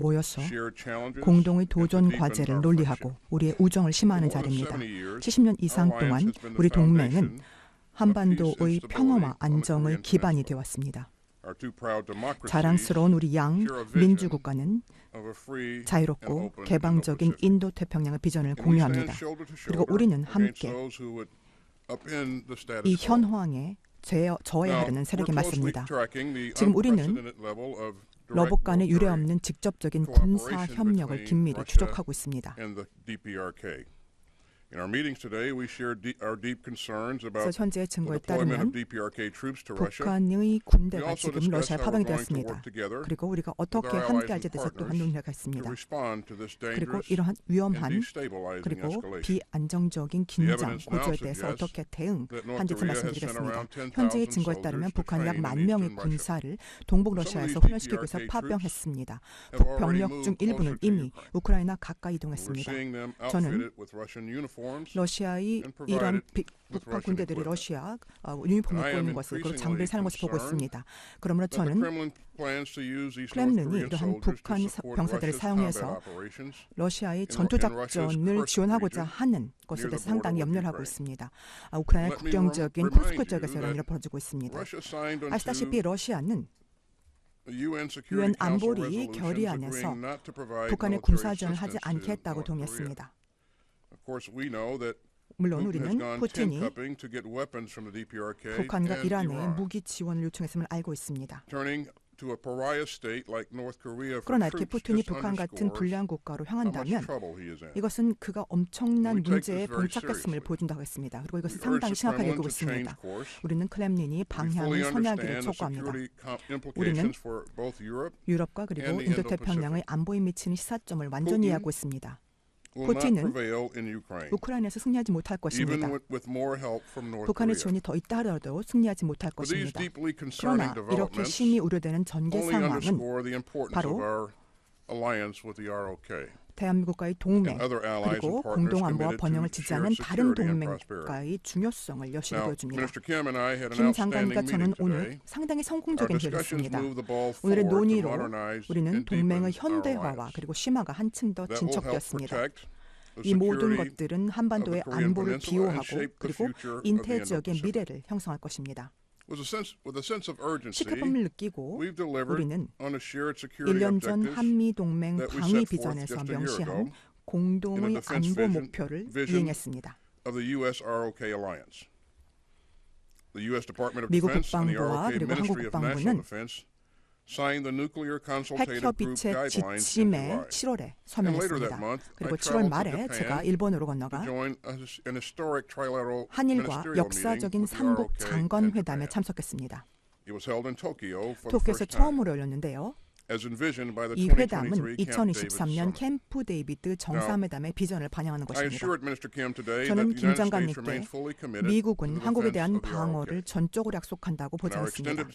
모여서 공동의 도전 과제를 논의하고 우리의 우정을 심화하는 자리입니다. 70년 이상 동안 우리 동맹은 한반도의 평화와 안정의 기반이 되었습니다. 자랑스러운 우리 양 민주국가는 자유롭고 개방적인 인도태평양의 비전을 공유합니다. 그리고 우리는 함께 이 현황에 저해야 하려는 세력이 맞습니다. 지금 우리는 러복 간의 유례없는 직접적인 군사 협력을 긴밀히 추적하고 있습니다. 그래서 현재의 증거에 따르면 북한의 군대가 지금 러시아에 파병이 되었습니다. 그리고 우리가 어떻게 함께할지에 대해서 또한 논의가 있습니다. 그리고 이러한 위험한 그리고 비안정적인 긴장 고조에 대해서 어떻게 대응한지를 말씀드리겠습니다. 현재의 증거에 따르면 북한이 약 10,000명의 군사를 동북 러시아에서 훈련시키기 위해서 파병했습니다. 병력 중 일부는 이미 우크라이나 가까이 이동했습니다. 저는 러시아의 이런 북한 군대들이 러시아 유니폼을 입고 있는 것을 그리고 장비를 사는 것을 보고 있습니다. 그러므로 저는 크렘린이 이러한 북한 병사들을 사용해서 러시아의 전투작전을 지원하고자 하는 것에 대해서 상당히 염려를 하고 있습니다. 우크라이나 국경적인 쿠스크 지역에서 이런 일이 벌어지고 있습니다. 아시다시피 러시아는 유엔 안보리 결의안에서 북한의 군사지원을 하지 않겠다고 동의했습니다. 물론 우리는 푸틴이 북한과 이란에 무기 지원을 요청했음을 알고 있습니다. 그러나 이렇게 푸틴이 북한 같은 불량 국가로 향한다면 이것은 그가 엄청난 문제에 봉착했음을 보여준다고 했습니다. 그리고 이것은 상당히 심각하게 여기고 있습니다. 우리는 크렘린이 방향을 선회하기를 촉구합니다. 우리는 유럽과 그리고 인도태평양의 안보에 미치는 시사점을 완전히 이해하고 있습니다. 푸틴은 우크라이나에서 승리하지 못할 것입니다. 북한의 지원이 더 있다 하더라도 승리하지 못할 것입니다. 그러나 이렇게 심히 우려되는 전개 상황은 바로 대한민국과의 동맹 그리고 공동안보와 번영을 지지하는 다른 동맹과의 중요성을 여실히 보여줍니다. 김 장관과 저는 오늘 상당히 성공적인 회의였습니다. 오늘의 논의로 우리는 동맹의 현대화와 그리고 심화가 한층 더 진척되었습니다. 이 모든 것들은 한반도의 안보를 비호하고 그리고 인태 지역의 미래를 형성할 것입니다. 시급함을 느끼고 우리는 1년 전 한미동맹 방위 비전에서 명시한 공동의 안보 목표를 이행했습니다. 미국 국방부와 그리고 한국 국방부는 핵협의체 지침에 7월에 서명했습니다. 그리고 7월 말에 제가 일본으로 건너가 한일과 역사적인 삼국 장관회담에 참석했습니다. 도쿄에서 처음으로 열렸는데요. 이 회담은 2023년 캠프 데이비드 정상회담의 비전을 반영하는 것입니다. 저는 김 장관님께 미국은 한국에 대한 방어를 전적으로 약속한다고 보장했습니다.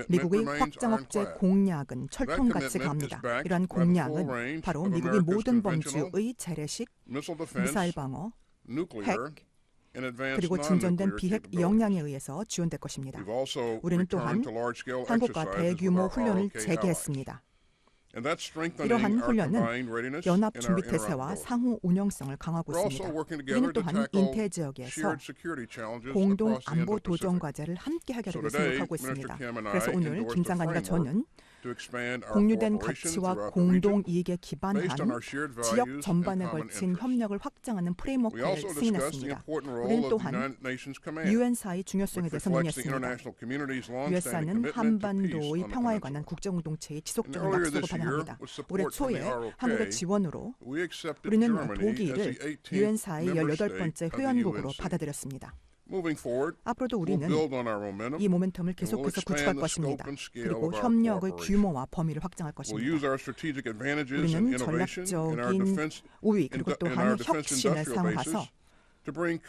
미국의 확장 억제 공약은 철통같이 강합니다. 이러한 공약은 바로 미국의 모든 범주의 재래식, 미사일 방어, 핵, 그리고 진전된 비핵 역량에 의해서 지원될 것입니다. 우리는 또한 한국과 대규모 훈련을 재개했습니다. 이러한 훈련은 연합준비태세와 상호 운영성을 강화하고 있습니다. 우리는 또한 인태 지역에서 공동 안보 도전 과제를 함께 하기로 생각하고 있습니다. 그래서 오늘 김 장관과 저는 공유된 가치와 공동 이익에 기반한 지역 전반에 걸친 협력을 확장하는 프레임워크를 승인했습니다. 우리는 또한 유엔사의 중요성에 대해서 논의했습니다. 유엔사는 한반도의 평화에 관한 국제공동체의 지속적인 약속을 반영합니다. 올해 초에 한국의 지원으로 우리는 독일을 유엔사의 18번째 회원국으로 받아들였습니다. 앞으로도 우리는 이 모멘텀을 계속해서 구축할 것입니다. 그리고 협력의 규모와 범위를 확장할 것입니다. 우리는 전략적인 우위 그리고 또한 혁신을 사용해서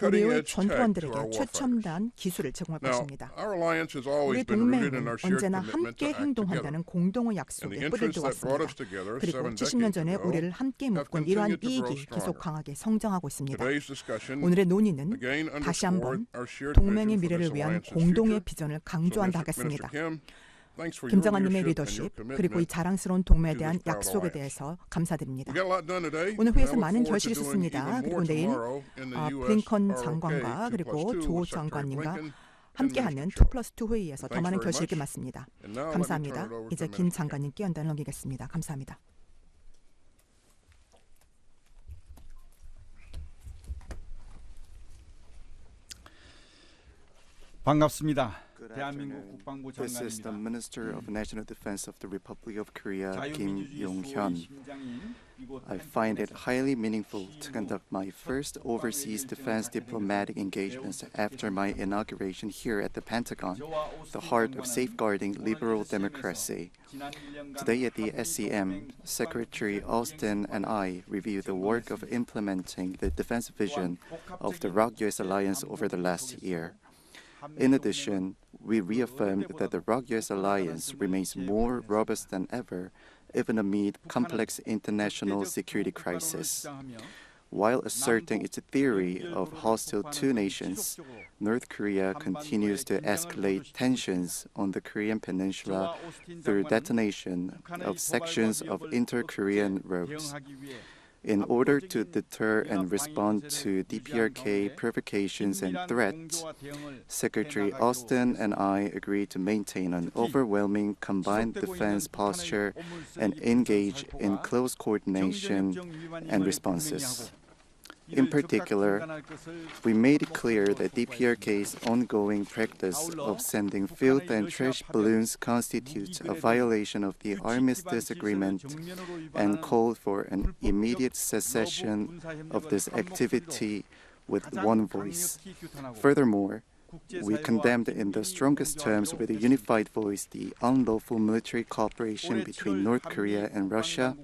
우리의 전투원들에게 최첨단 기술을 제공할 것입니다. 우리 동맹은 언제나 함께 행동한다는 공동의 약속에 뿌리를 두었습니다. 그리고 70년 전에 우리를 함께 묶은 이러한 이익이 계속 강하게 성장하고 있습니다. 오늘의 논의는 다시 한번 동맹의 미래를 위한 공동의 비전을 강조한다 하겠습니다. 김정은님의 리더십 그리고 이 자랑스러운 동맹에 대한 약속에 대해서 감사드립니다. 오늘 회의에서 많은 결실이 있었습니다. 그리고 내일 블링컨 장관과 그리고 조 장관님과 함께하는 2+2 회의에서 더 많은 결실이 있게 맞습니다. 감사합니다. 이제 김 장관님께 연단을 넘기겠습니다. 감사합니다. 반갑습니다. 대한민국 국방부 This is the 장관입니다. Minister of National Defense of the Republic of Korea, Kim Yong-hyun. I find it highly meaningful to conduct my first overseas defense diplomatic engagements after my inauguration here at the Pentagon, the heart of safeguarding liberal democracy. Today at the SCM, Secretary Austin and I reviewed the work of implementing the defense vision of the ROK-US alliance over the last year. In addition, we reaffirmed that the ROK-US alliance remains more robust than ever, even amid complex international security crisis. While asserting its theory of hostile two nations, North Korea continues to escalate tensions on the Korean peninsula through detonation of sections of inter-Korean roads. In order to deter and respond to DPRK provocations and threats, Secretary Austin and I agreed to maintain an overwhelming combined defense posture and engage in close coordination and responses. In particular, we made it clear that DPRK's ongoing practice of sending filth and trash balloons constitutes a violation of the Armistice Agreement and called for an immediate cessation of this activity with one voice. Furthermore, we condemned in the strongest terms with a unified voice the unlawful military cooperation between North Korea and Russia,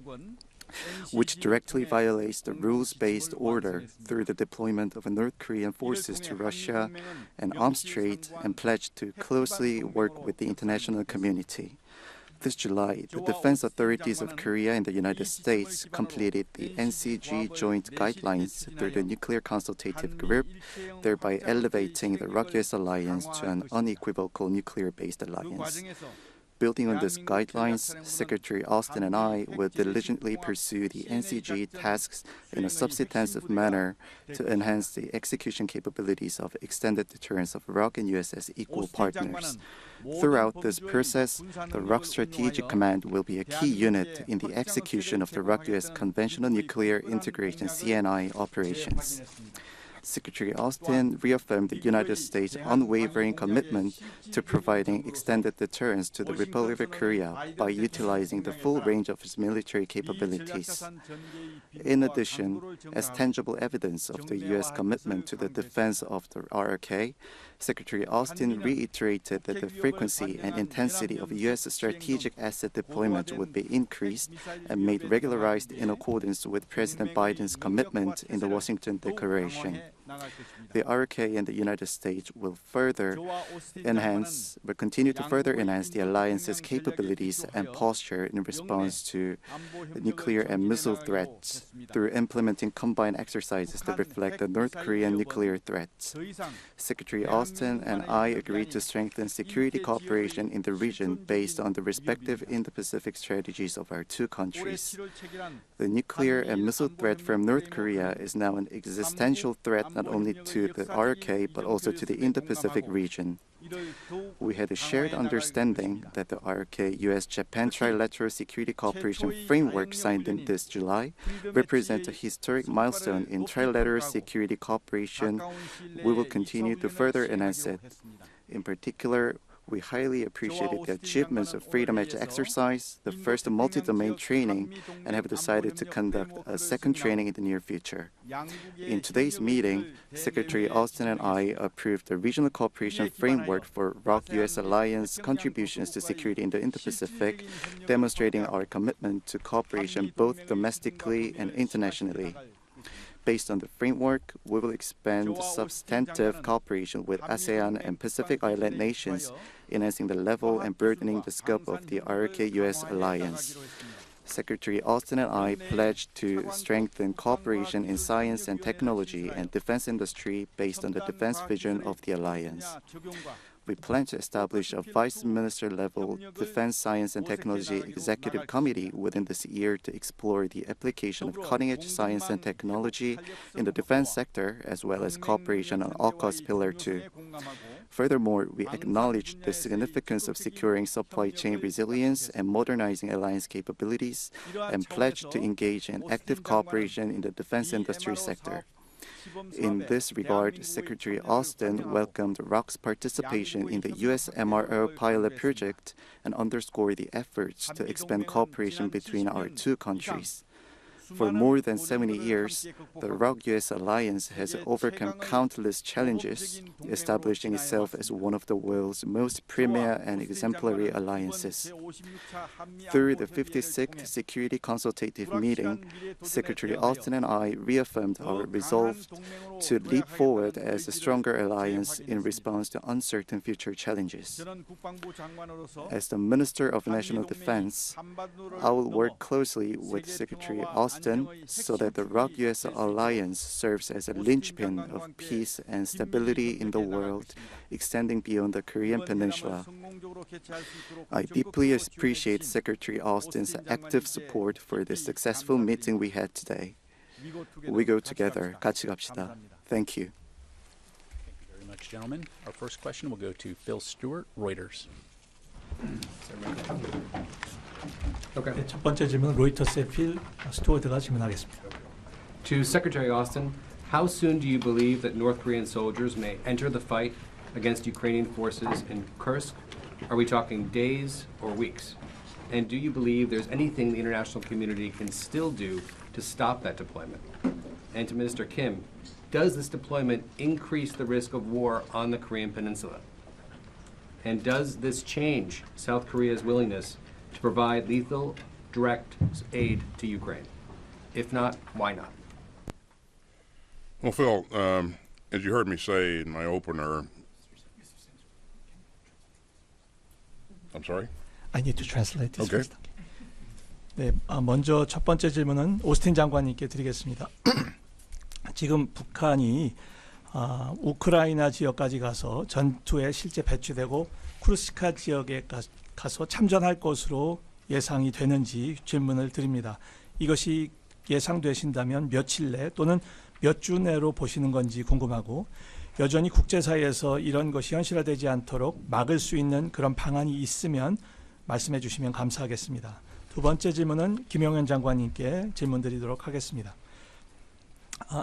which directly violates the rules-based order through the deployment of North Korean forces to Russia and arms trade, and pledged to closely work with the international community. This July, the defense authorities of Korea and the United States completed the NCG joint guidelines through the Nuclear Consultative Group, thereby elevating the ROK-US alliance to an unequivocal nuclear-based alliance. Building on these guidelines, Secretary Austin and I will diligently pursue the NCG tasks in a substantive manner to enhance the execution capabilities of extended deterrence of ROK and US as equal partners. Throughout this process, the ROK Strategic Command will be a key unit in the execution of the ROK-US Conventional Nuclear Integration CNI operations. Secretary Austin reaffirmed the United States' unwavering commitment to providing extended deterrence to the Republic of Korea by utilizing the full range of its military capabilities. In addition, as tangible evidence of the U.S. commitment to the defense of the RRK, Secretary Austin reiterated that the frequency and intensity of U.S. strategic asset deployment would be increased and made regularized in accordance with President Biden's commitment in the Washington Declaration. The RRK and the United States will continue to further enhance the alliance's capabilities and posture in response to nuclear and missile threats through implementing combined exercises that reflect the North Korean nuclear threats. Secretary Austin and I agreed to strengthen security cooperation in the region based on the respective Indo-Pacific strategies of our two countries. The nuclear and missile threat from North Korea is now an existential threat not only to the RRK but also to the Indo-Pacific region. We had a shared understanding that the RRK-US-Japan Trilateral Security Cooperation Framework signed in this July represents a historic milestone in trilateral security cooperation. We will continue to further enhance it. In particular, we highly appreciated the achievements of Freedom Edge exercise, the first multi-domain training, and have decided to conduct a second training in the near future. In today's meeting, Secretary Austin and I approved the Regional Cooperation Framework for ROK-US Alliance contributions to security in the Indo-Pacific, demonstrating our commitment to cooperation both domestically and internationally. Based on the framework, we will expand substantive cooperation with ASEAN and Pacific Island nations, enhancing the level and broadening the scope of the RRK-US alliance. Secretary Austin and I pledged to strengthen cooperation in science and technology and defense industry based on the defense vision of the alliance. we plan to establish a Vice Minister-level Defense Science and Technology Executive Committee within this year to explore the application of cutting-edge science and technology in the defense sector, as well as cooperation on AUKUS Pillar 2. Furthermore, we acknowledge the significance of securing supply chain resilience and modernizing alliance capabilities, and pledge to engage in active cooperation in the defense industry sector. In this regard, Secretary Austin welcomed ROC's participation in the U.S. MRO pilot project and underscored the efforts to expand cooperation between our two countries. For more than 70 years, the ROC-US alliance has overcome countless challenges, establishing itself as one of the world's most premier and exemplary alliances. Through the 56th Security Consultative Meeting, Secretary Austin and I reaffirmed our resolve to leap forward as a stronger alliance in response to uncertain future challenges. As the Minister of National Defense, I will work closely with Secretary Austin so that the ROC-US alliance serves as a linchpin of peace and stability in the world, extending beyond the Korean Peninsula. I deeply appreciate Secretary Austin's active support for the successful meeting we had today. We go together. 같이 갑시다. Thank you. Thank you very much, gentlemen. Our first question will go to Phil Stewart, Reuters. 네, 첫 번째 질문은 로이터스의 필 스튜어트가 질문하겠습니다. To Secretary Austin, how soon do you believe that North Korean soldiers may enter the fight against Ukrainian forces in Kursk? Are we talking days or weeks? And do you believe there's anything the international community can still do to stop that deployment? And to Minister Kim, does this deployment increase the risk of war on the Korean Peninsula? And does this change South Korea's willingness to provide lethal, direct aid to Ukraine? If not, why not? Well, Phil, as you heard me say in my opener, I'm sorry? I need to translate this. Okay. first. 네, 먼저 첫 번째 질문은 오스틴 장관님께 드리겠습니다. 지금 북한이 우크라이나 지역까지 가서 전투에 실제 배치되고 쿠르스카 지역에 가서 참전할 것으로 예상이 되는지 질문을 드립니다. 이것이 예상되신다면 며칠 내 또는 몇 주 내로 보시는 건지 궁금하고, 여전히 국제사회에서 이런 것이 현실화되지 않도록 막을 수 있는 그런 방안이 있으면 말씀해 주시면 감사하겠습니다. 두 번째 질문은 김용현 장관님께 질문 드리도록 하겠습니다.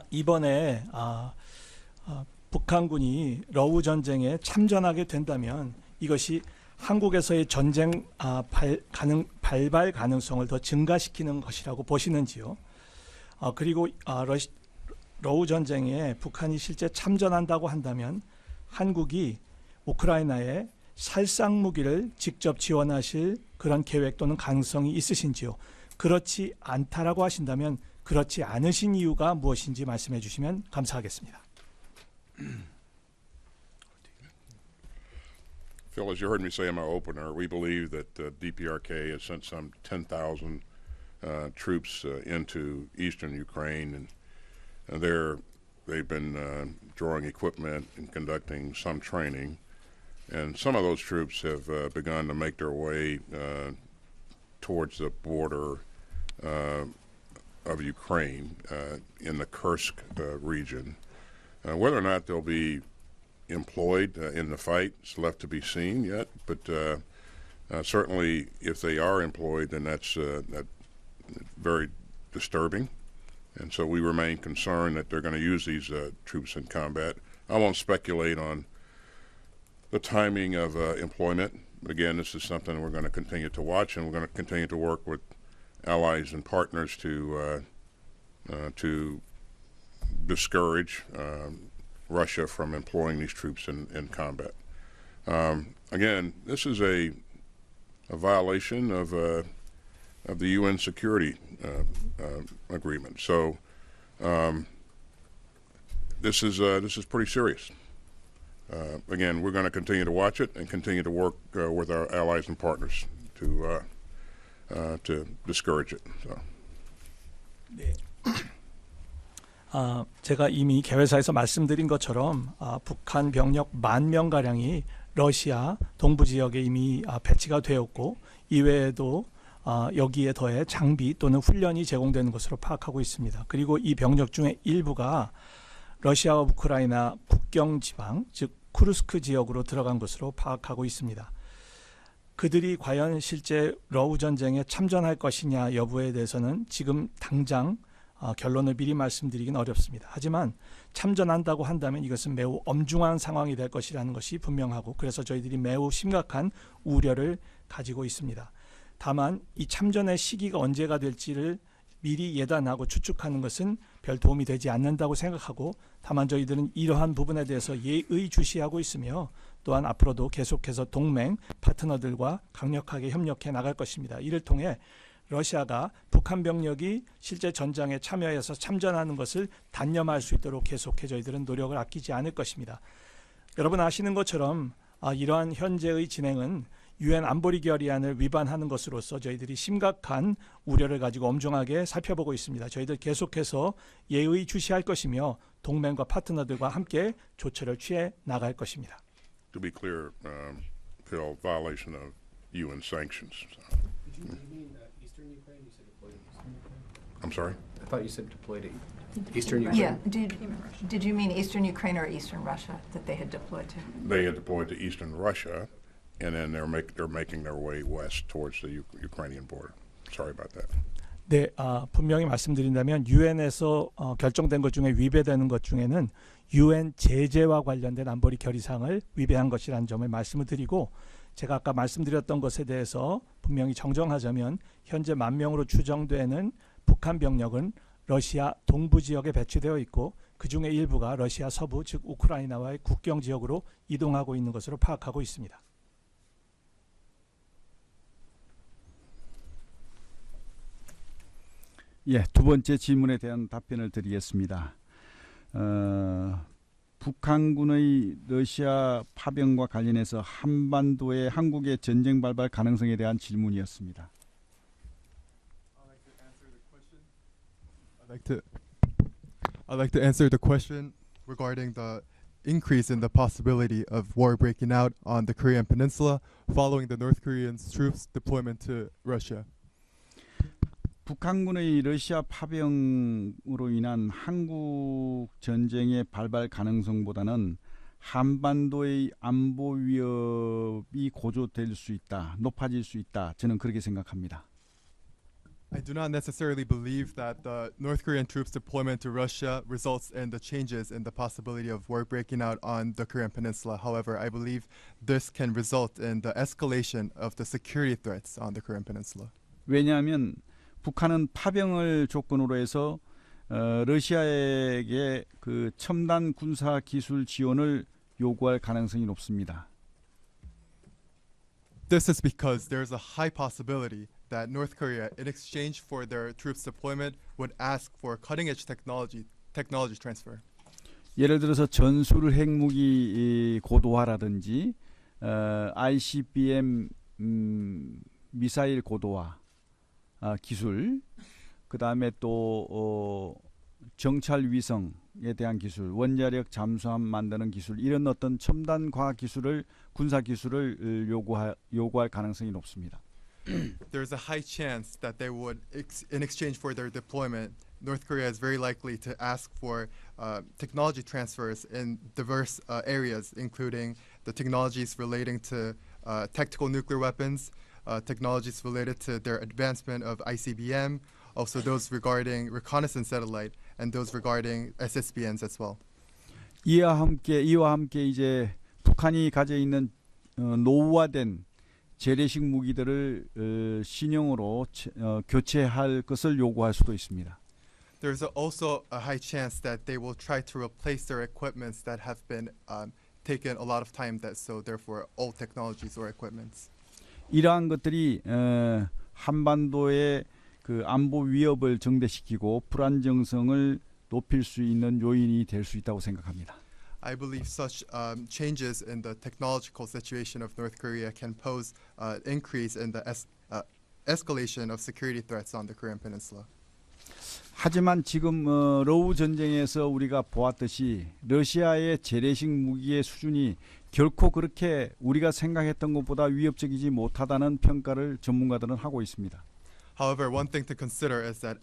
이번에 북한군이 러우 전쟁에 참전하게 된다면 이것이 한국에서의 전쟁 발발 가능성을 더 증가시키는 것이라고 보시는지요? 그리고 러우 전쟁에 북한이 실제 참전한다고 한다면 한국이 우크라이나에 살상 무기를 직접 지원하실 그런 계획 또는 가능성이 있으신지요? 그렇지 않다라고 하신다면 그렇지 않으신 이유가 무엇인지 말씀해 주시면 감사하겠습니다. Phil, as you heard me say in my opener, we believe that DPRK has sent some 10,000 troops into eastern Ukraine, and they've been drawing equipment and conducting some training, and some of those troops have begun to make their way towards the border of Ukraine in the Kursk region. Whether or not they'll be employed in the fight is left to be seen yet, but certainly if they are employed, then that's very disturbing, and so we remain concerned that they're going to use these troops in combat. I won't speculate on the timing of employment, but again, this is something we're going to continue to watch, and we're going to continue to work with allies and partners to discourage Russia from employing these troops in combat. Again, this is a violation of the UN Security Agreement. So this is pretty serious. Again, we're going to continue to watch it and continue to work with our allies and partners to discourage it. So. 네. 제가 이미 개회사에서 말씀드린 것처럼 북한 병력 10,000명가량이 러시아 동부 지역에 이미 배치가 되었고 이외에도 여기에 더해 장비 또는 훈련이 제공되는 것으로 파악하고 있습니다. 그리고 이 병력 중에 일부가 러시아와 우크라이나 국경 지방, 즉 쿠르스크 지역으로 들어간 것으로 파악하고 있습니다. 그들이 과연 실제 러우 전쟁에 참전할 것이냐 여부에 대해서는 지금 당장 결론을 미리 말씀드리긴 어렵습니다. 하지만 참전한다고 한다면 이것은 매우 엄중한 상황이 될 것이라는 것이 분명하고 그래서 저희들이 매우 심각한 우려를 가지고 있습니다. 다만 이 참전의 시기가 언제가 될지를 미리 예단하고 추측하는 것은 별 도움이 되지 않는다고 생각하고 다만 저희들은 이러한 부분에 대해서 예의주시하고 있으며 또한 앞으로도 계속해서 동맹, 파트너들과 강력하게 협력해 나갈 것입니다. 이를 통해 러시아가 북한 병력이 실제 전장에 참여해서 참전하는 것을 단념할 수 있도록 계속해 저희들은 노력을 아끼지 않을 것입니다. 여러분 아시는 것처럼 이러한 현재의 진행은 유엔 안보리 결의안을 위반하는 것으로서 저희들이 심각한 우려를 가지고 엄중하게 살펴보고 있습니다. 저희들 계속해서 예의주시할 것이며 동맹과 파트너들과 함께 조처를 취해 나갈 것입니다. To be clear, Phil, violation of UN sanctions. Did you mean Eastern Ukraine? You said deployed to Eastern Ukraine? I'm sorry? I thought you said deployed to Eastern Ukraine. Yeah, did you mean Eastern Ukraine or Eastern Russia that they had deployed to? They had deployed to eastern Russia, and then they're making their way west towards the Ukrainian border. Sorry about that. 네, 분명히 말씀드린다면 유엔에서 결정된 것 중에 위배되는 것 중에는 유엔 제재와 관련된 안보리 결의사항을 위배한 것이라는 점을 말씀을 드리고 제가 아까 말씀드렸던 것에 대해서 분명히 정정하자면 현재 10,000명으로 추정되는 북한 병력은 러시아 동부 지역에 배치되어 있고 그중에 일부가 러시아 서부 즉 우크라이나와의 국경 지역으로 이동하고 있는 것으로 파악하고 있습니다. 예, 두 번째 질문에 대한 답변을 드리겠습니다. 북한군의 러시아 파병과 관련해서 한반도의 한국의 전쟁 발발 가능성에 대한 질문이었습니다. I'd like to answer the question regarding the increase in the possibility of war breaking out on the Korean Peninsula following the North Korean troops deployment to Russia. 북한군의 러시아 파병으로 인한 한국 전쟁의 발발 가능성보다는 한반도의 안보 위협이 고조될 수 있다, 높아질 수 있다. 저는 그렇게 생각합니다. I do not necessarily believe that the North Korean troops deployment to Russia results in the changes in the possibility of war breaking out on the Korean Peninsula. However, I believe this can result in the escalation of the security threats on the Korean Peninsula. 왜냐하면 북한은 파병을 조건으로 해서 러시아에게 그 첨단 군사 기술 지원을 요구할 가능성이 높습니다. This is because there's a high possibility that North Korea, in exchange for their troops deployment, would ask for cutting-edge technology transfer. 예를 들어서 전술 핵무기 고도화라든지 ICBM 미사일 고도화 기술, 그 다음에 또 정찰 위성에 대한 기술, 원자력 잠수함 만드는 기술, 이런 어떤 첨단 과학 기술을, 군사 기술을 요구할 가능성이 높습니다. There's a high chance that they would, in exchange for their deployment, North Korea is very likely to ask for technology transfers in diverse areas, including the technologies relating to tactical nuclear weapons, technologies related to their advancement of ICBM, also those regarding reconnaissance satellite, and those regarding SSBNs as well. 이와 함께 이제 북한이 가져 있는 노후화된 재래식 무기들을 신형으로 교체할 것을 요구할 수도 있습니다. There's also a high chance that they will try to replace their equipments that have been taken a lot of time, that so therefore old technologies or equipments. 이러한 것들이 한반도의 그 안보 위협을 증대시키고 불안정성을 높일 수 있는 요인이 될 수 있다고 생각합니다. I believe such changes in the technological situation of North Korea can pose increase in the escalation of security threats on the Korean Peninsula. 하지만 지금 러우 전쟁에서 우리가 보았듯이 러시아의 재래식 무기의 수준이 결코 그렇게 우리가 생각했던 것보다 위협적이지 못하다는 평가를 전문가들은 하고 있습니다. However, one thing to consider is that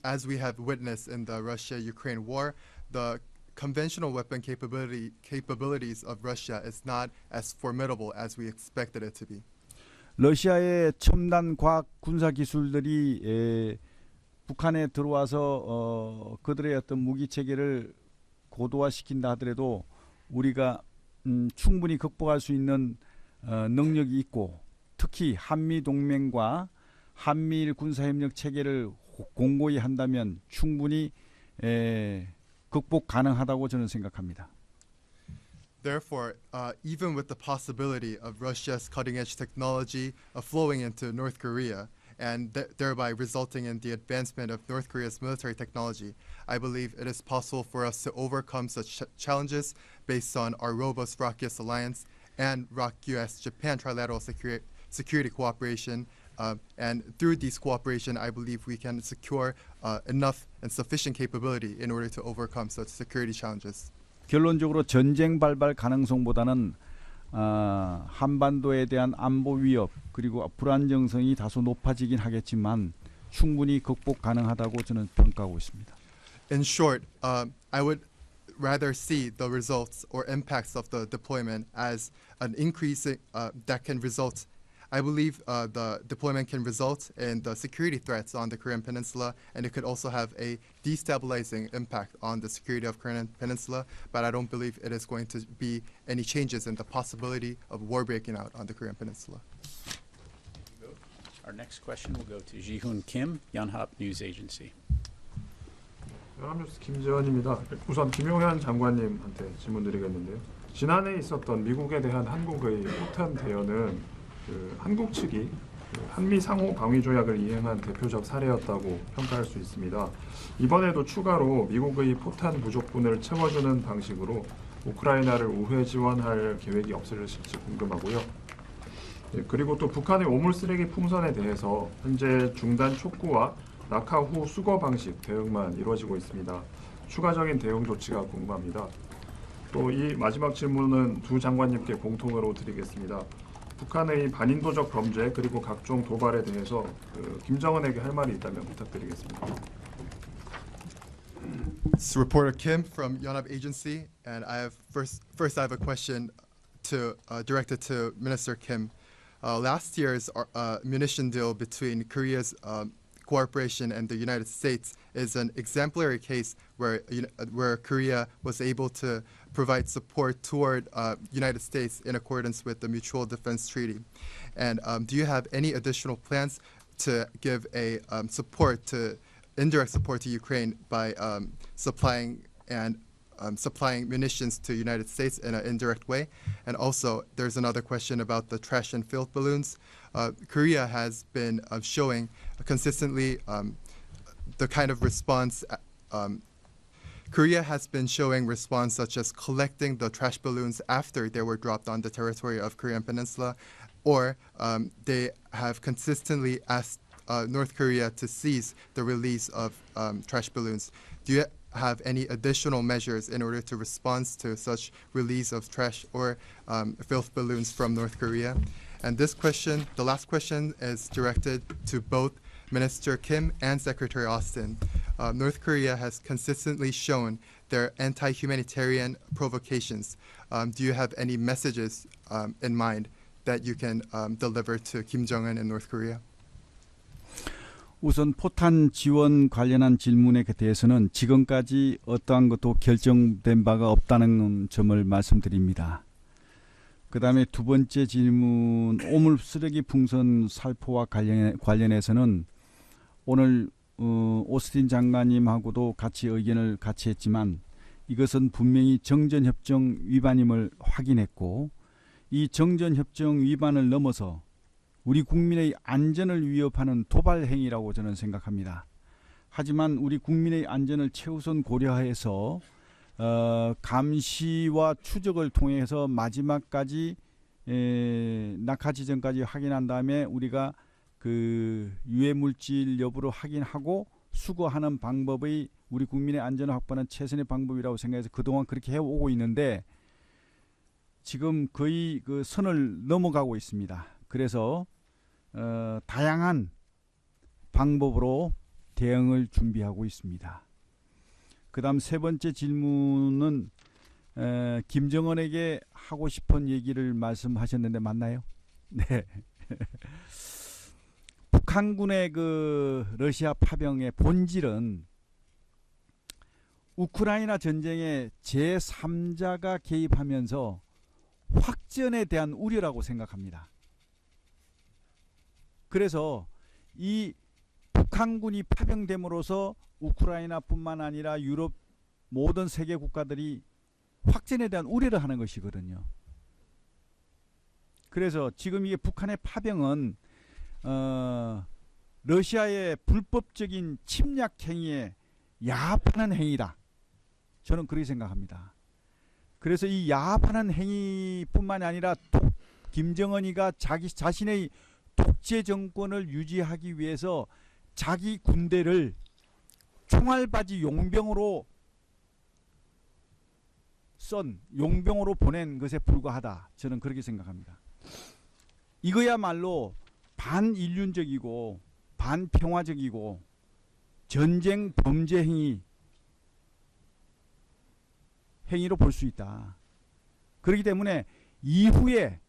as we have witnessed in the Russia-Ukraine war, the conventional weapon capabilities of Russia is not as formidable as we expected it to be. 러시아의 첨단 과학 군사 기술들이 북한에 들어와서 그들의 어떤 무기 체계를 고도화시킨다 하더라도 우리가 충분히 극복할 수 있는 능력이 있고 특히 한미 동맹과 한미일 군사협력 체계를 공고히 한다면 충분히 극복 가능하다고 저는 생각합니다. Therefore, even with the possibility of Russia's cutting-edge technology flowing into North Korea and thereby resulting in the advancement of North Korea's military technology, I believe it is possible for us to overcome such challenges based on our robust ROK-US alliance and ROK-US-Japan trilateral security cooperation. And through these cooperation, I believe we can secure enough and sufficient capability in order to overcome such security challenges. 결론적으로 전쟁 발발 가능성보다는 한반도에 대한 안보 위협 그리고 불안정성이 다소 높아지긴 하겠지만 충분히 극복 가능하다고 저는 평가하고 있습니다. In short, I would rather see the results or impacts of the deployment as an increase that can result. I believe the deployment can result in the security threats on the Korean Peninsula, and it could also have a destabilizing impact on the security of Korean Peninsula, but I don't believe it is going to be any changes in the possibility of war breaking out on the Korean Peninsula. Our next question will go to Hyun Kim, Yonhap News Agency. 연합뉴스 김재원입니다. 우선 김용현 장관님한테 질문드리겠는데요. 지난해 있었던 미국에 대한 한국의 포탄 대여는 한국 측이 한미 상호 방위 조약을 이행한 대표적 사례였다고 평가할 수 있습니다. 이번에도 추가로 미국의 포탄 부족분을 채워주는 방식으로 우크라이나를 우회 지원할 계획이 없으실지 궁금하고요. 그리고 또 북한의 오물 쓰레기 풍선에 대해서 현재 중단 촉구와 낙하 후 수거 방식 대응만 이루어지고 있습니다. 추가적인 대응 조치가 궁금합니다. 또 이 마지막 질문은 두 장관님께 공통으로 드리겠습니다. 북한의 반인도적 범죄 그리고 각종 도발에 대해서 김정은에게 할 말이 있다면 부탁드리겠습니다. It's reporter Kim from Yonhap Agency, and I have first I have a question directed to Minister Kim. Last year's munition deal between Korea's cooperation and the United States is an exemplary case where Korea was able to provide support toward United States in accordance with the Mutual Defense Treaty. And do you have any additional plans to give a indirect support to Ukraine by supplying munitions to United States in an indirect way? And also, there's another question about the trash and filth balloons. Korea has been showing consistently the kind of response. Korea has been showing response such as collecting the trash balloons after they were dropped on the territory of Korean Peninsula, or they have consistently asked North Korea to cease the release of trash balloons. Do you have any additional measures in order to respond to such release of trash or filth balloons from North Korea? And this question, the last question, is directed to both Minister Kim and Secretary Austin. North Korea has consistently shown their anti-humanitarian provocations. Do you have any messages in mind that you can deliver to Kim Jong-un in North Korea? 우선 포탄 지원 관련한 질문에 대해서는 지금까지 어떠한 것도 결정된 바가 없다는 점을 말씀드립니다. 그 다음에 두 번째 질문, 오물 쓰레기 풍선 살포와 관련해서는 오늘 오스틴 장관님하고도 같이 의견을 같이 했지만 이것은 분명히 정전협정 위반임을 확인했고 이 정전협정 위반을 넘어서 우리 국민의 안전을 위협하는 도발 행위라고 저는 생각합니다. 하지만 우리 국민의 안전을 최우선 고려해서 감시와 추적을 통해서 마지막까지 낙하 지점까지 확인한 다음에 우리가 그 유해 물질 여부를 확인하고 수거하는 방법의 우리 국민의 안전을 확보하는 최선의 방법이라고 생각해서 그동안 그렇게 해오고 있는데 지금 거의 그 선을 넘어가고 있습니다. 그래서 다양한 방법으로 대응을 준비하고 있습니다. 그 다음 세 번째 질문은 김정은에게 하고 싶은 얘기를 말씀하셨는데 맞나요? 네. 북한군의 그 러시아 파병의 본질은 우크라이나 전쟁에 제3자가 개입하면서 확전에 대한 우려라고 생각합니다. 그래서 이 북한군이 파병됨으로써 우크라이나뿐만 아니라 유럽 모든 세계 국가들이 확전에 대한 우려를 하는 것이거든요. 그래서 지금 이게 북한의 파병은 러시아의 불법적인 침략 행위에 야합하는 행위다. 저는 그렇게 생각합니다. 그래서 이 야합하는 행위뿐만 아니라 김정은이가 자신의 독재 정권을 유지하기 위해서 자기 군대를 총알바지 용병으로 용병으로 보낸 것에 불과하다. 저는 그렇게 생각합니다. 이거야말로 반인륜적이고 반평화적이고 전쟁 범죄 행위로 볼 수 있다. 그렇기 때문에 이후에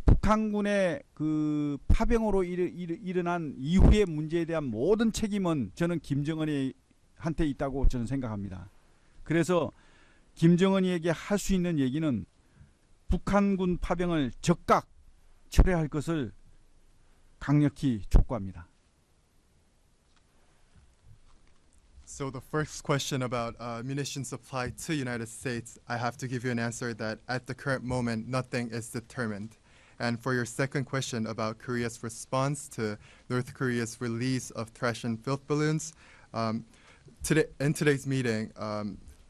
북한군의 그 파병으로 일어난 이후의 문제에 대한 모든 책임은 저는 김정은이한테 있다고 저는 생각합니다. 그래서 김정은이에게 할 수 있는 얘기는 북한군 파병을 즉각 철회할 것을 강력히 촉구합니다. So the first question about munition supply to United States, I have to give you an answer that at the current moment, nothing is determined. And for your second question about Korea's response to North Korea's release of trash and filth balloons, in today's meeting,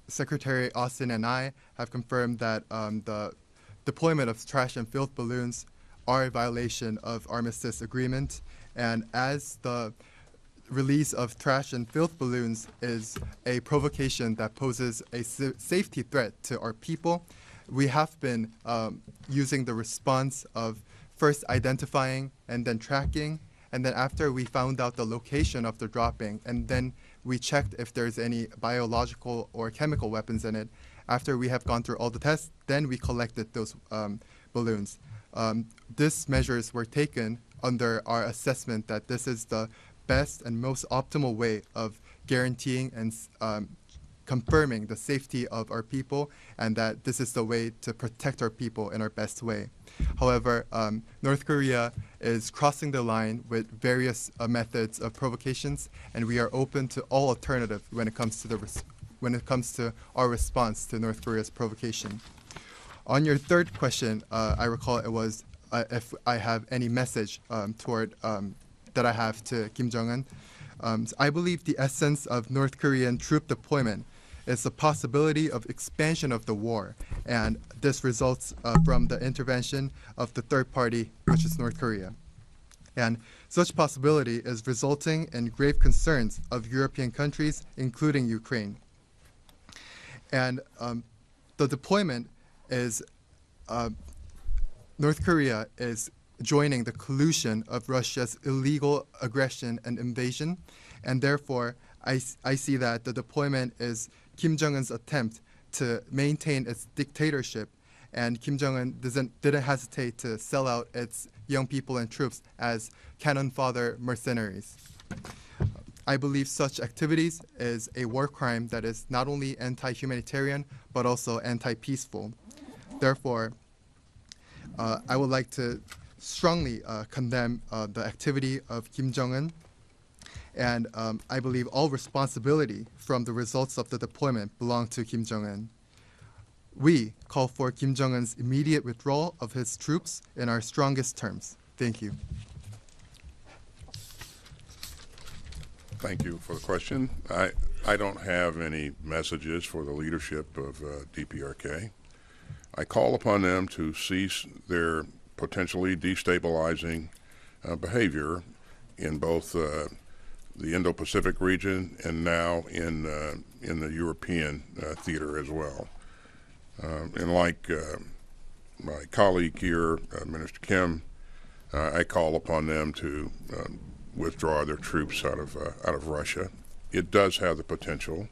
Secretary Austin and I have confirmed that the deployment of trash and filth balloons are a violation of armistice agreement. And as the release of trash and filth balloons is a provocation that poses a safety threat to our people, we have been using the response of first identifying and then tracking, and then after we found out the location of the dropping, and then we checked if there's any biological or chemical weapons in it. After we have gone through all the tests, then we collected those balloons. These measures were taken under our assessment that this is the best and most optimal way of guaranteeing and confirming the safety of our people, and that this is the way to protect our people in our best way. However, North Korea is crossing the line with various methods of provocations, and we are open to all alternatives when it comes to our response to North Korea's provocation. On your third question, I recall it was if I have any message that I have to Kim Jong-un. I believe the essence of North Korean troop deployment is the possibility of expansion of the war, and this results from the intervention of the third party, which is North Korea. And such possibility is resulting in grave concerns of European countries, including Ukraine. And the deployment is, North Korea is joining the collusion of Russia's illegal aggression and invasion, and therefore I see that the deployment is Kim Jong-un's attempt to maintain its dictatorship, and Kim Jong-un didn't hesitate to sell out its young people and troops as cannon fodder mercenaries. I believe such activities is a war crime that is not only anti-humanitarian but also anti-peaceful. Therefore, I would like to strongly condemn the activity of Kim Jong-un, and I believe all responsibility from the results of the deployment belong to Kim Jong-un. We call for Kim Jong-un's immediate withdrawal of his troops in our strongest terms. Thank you. Thank you for the question. I don't have any messages for the leadership of DPRK. I call upon them to cease their potentially destabilizing behavior in both the Indo-Pacific region and now in the European theater as well. And like my colleague here, Minister Kim, I call upon them to withdraw their troops out of Russia. It does have the potential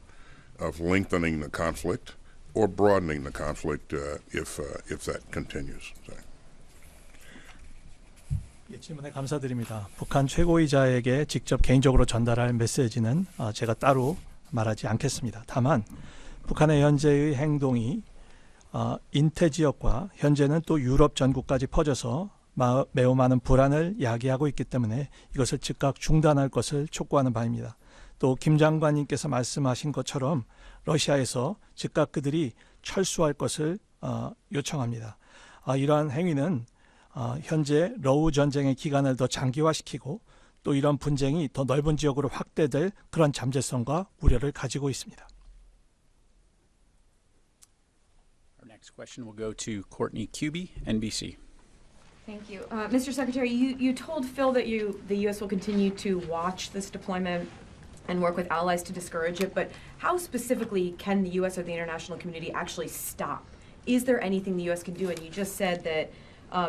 of lengthening the conflict or broadening the conflict if that continues. So. 질문에 감사드립니다. 북한 최고위자에게 직접 개인적으로 전달할 메시지는 제가 따로 말하지 않겠습니다. 다만 북한의 현재의 행동이 인태 지역과 현재는 또 유럽 전국까지 퍼져서 매우 많은 불안을 야기하고 있기 때문에 이것을 즉각 중단할 것을 촉구하는 바입니다. 또 김 장관님께서 말씀하신 것처럼 러시아에서 즉각 그들이 철수할 것을 요청합니다. 이러한 행위는 현재 러우 전쟁의 기간을 더 장기화시키고 또 이런 분쟁이 더 넓은 지역으로 확대될 그런 잠재성과 우려를 가지고 있습니다. Our next question will go to Courtney Cuby, NBC. Thank you. Mr. Secretary, you told Phil that the U.S. will continue to watch this deployment and work with allies to discourage it, but how specifically can the U.S. or the international community actually stop? Is there anything the U.S. can do? And you just said that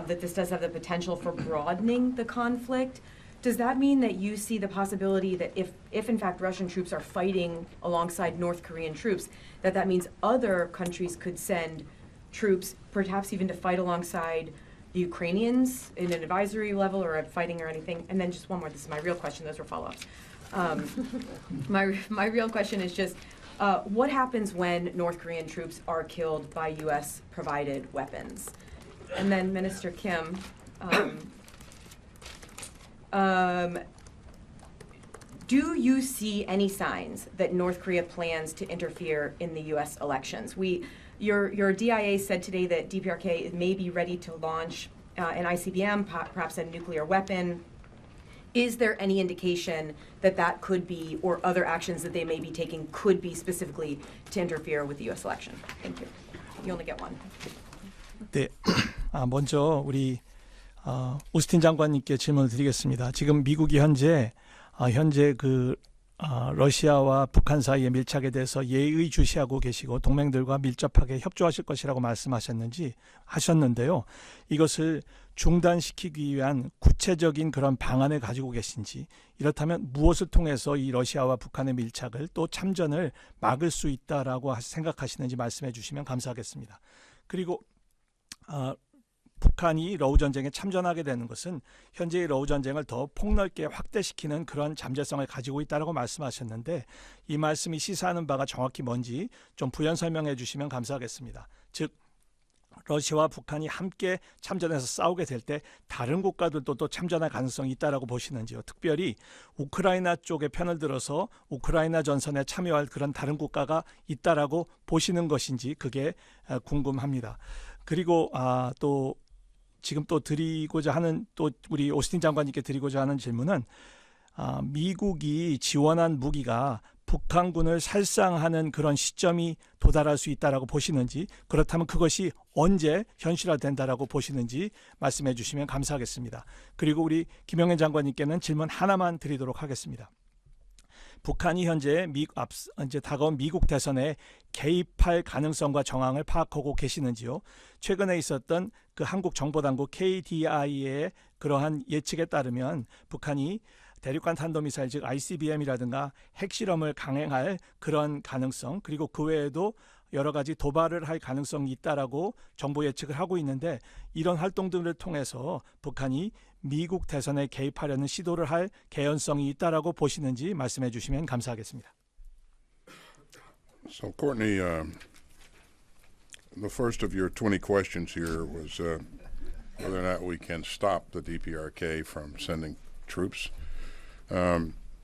this does have the potential for broadening the conflict. Does that mean that you see the possibility that if in fact Russian troops are fighting alongside North Korean troops, that means other countries could send troops, perhaps even to fight alongside the Ukrainians in an advisory level or at fighting or anything? And then just one more, this is my real question, those were follow-ups. My real question is just, what happens when North Korean troops are killed by U.S. provided weapons? And then Minister Kim, do you see any signs that North Korea plans to interfere in the U.S. elections? Your DIA said today that DPRK may be ready to launch an ICBM, perhaps a nuclear weapon. Is there any indication that could be, or other actions that they may be taking could be specifically to interfere with the U.S. election? Thank you. You only get one. 네, 먼저 우리 오스틴 장관님께 질문을 드리겠습니다. 지금 미국이 현재 러시아와 북한 사이의 밀착에 대해서 예의주시하고 계시고 동맹들과 밀접하게 협조하실 것이라고 하셨는데요. 이것을 중단시키기 위한 구체적인 그런 방안을 가지고 계신지, 이렇다면 무엇을 통해서 이 러시아와 북한의 밀착을 또 참전을 막을 수 있다라고 생각하시는지 말씀해 주시면 감사하겠습니다. 그리고 북한이 러우 전쟁에 참전하게 되는 것은 현재의 러우 전쟁을 더 폭넓게 확대시키는 그런 잠재성을 가지고 있다고 말씀하셨는데, 이 말씀이 시사하는 바가 정확히 뭔지 좀 부연 설명해 주시면 감사하겠습니다. 즉 러시아와 북한이 함께 참전해서 싸우게 될 때 다른 국가들도 또 참전할 가능성이 있다고 보시는지요. 특별히 우크라이나 쪽의 편을 들어서 우크라이나 전선에 참여할 그런 다른 국가가 있다고 보시는 것인지 그게 궁금합니다. 그리고 또 지금 또 드리고자 하는, 또 우리 오스틴 장관님께 드리고자 하는 질문은 미국이 지원한 무기가 북한군을 살상하는 그런 시점이 도달할 수 있다고 보시는지, 그렇다면 그것이 언제 현실화된다고 보시는지 말씀해 주시면 감사하겠습니다. 그리고 우리 김영현 장관님께는 질문 하나만 드리도록 하겠습니다. 북한이 현재 이제 다가온 미국 대선에 개입할 가능성과 정황을 파악하고 계시는지요? 최근에 있었던 그 한국 정보당국 KDI의 그러한 예측에 따르면 북한이 대륙간 탄도미사일 즉 ICBM이라든가 핵실험을 강행할 그런 가능성, 그리고 그 외에도 여러 가지 도발을 할 가능성이 있다라고 정보 예측을 하고 있는데, 이런 활동들을 통해서 북한이 미국 대선에 개입하려는 시도를 할 개연성이 있다라고 보시는지 말씀해 주시면 감사하겠습니다. So Courtney, the first of your 20 questions here was whether or not we can stop the DPRK from sending troops.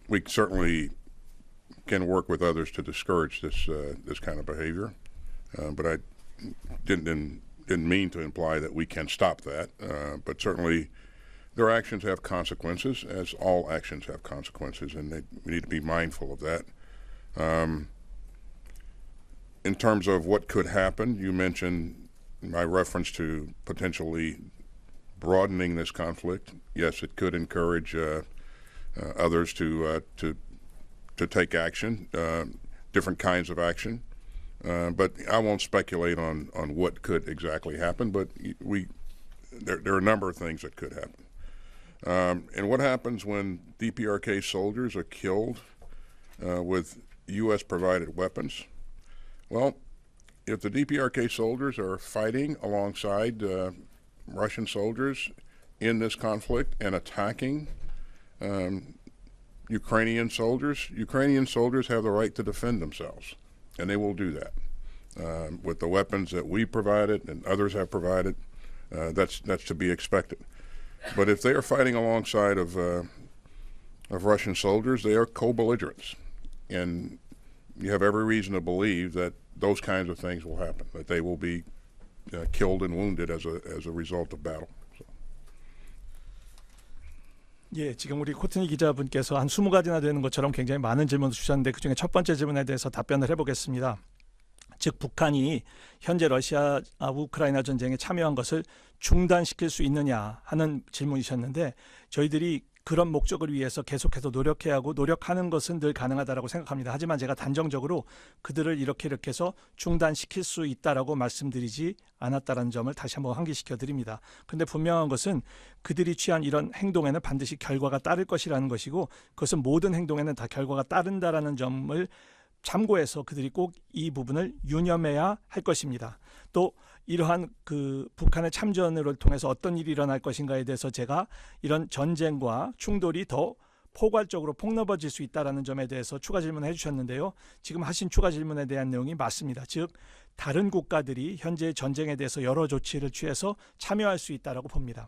We certainly can work with others to discourage this kind of behavior, but I didn't mean to imply that we can stop that. But certainly, their actions have consequences, as all actions have consequences, and we need to be mindful of that. In terms of what could happen, you mentioned my reference to potentially broadening this conflict. Yes, it could encourage others to take action, different kinds of action. But I won't speculate on what could exactly happen. But there are a number of things that could happen. And what happens when DPRK soldiers are killed with U.S.-provided weapons? Well, if the DPRK soldiers are fighting alongside Russian soldiers in this conflict and attacking Ukrainian soldiers have the right to defend themselves, and they will do that with the weapons that we provided and others have provided. That's to be expected. But if they are fighting alongside of Russian soldiers, they are co-belligerents, and you have every reason to believe that those kinds of things will happen, that they will be killed and wounded as a result of battle. 예, 지금 우리 코트니 기자분께서 한 20가지나 되는 것처럼 굉장히 많은 질문을 주셨는데 그중에 첫 번째 질문에 대해서 답변을 해보겠습니다. 즉 북한이 현재 러시아 우크라이나 전쟁에 참여한 것을 중단시킬 수 있느냐 하는 질문이셨는데 저희들이 그런 목적을 위해서 계속해서 노력해야 하고 노력하는 것은 늘 가능하다라고 생각합니다. 하지만 제가 단정적으로 그들을 이렇게 해서 중단시킬 수 있다라고 말씀드리지 않았다는 점을 다시 한번 환기시켜 드립니다. 그런데 분명한 것은 그들이 취한 이런 행동에는 반드시 결과가 따를 것이라는 것이고 그것은 모든 행동에는 다 결과가 따른다라는 점을 참고해서 그들이 꼭 이 부분을 유념해야 할 것입니다. 또 이러한 그 북한의 참전을 통해서 어떤 일이 일어날 것인가에 대해서 제가 이런 전쟁과 충돌이 더 포괄적으로 폭넓어질 수 있다는 점에 대해서 추가 질문을 해주셨는데요. 지금 하신 추가 질문에 대한 내용이 맞습니다. 즉 다른 국가들이 현재 전쟁에 대해서 여러 조치를 취해서 참여할 수 있다라고 봅니다.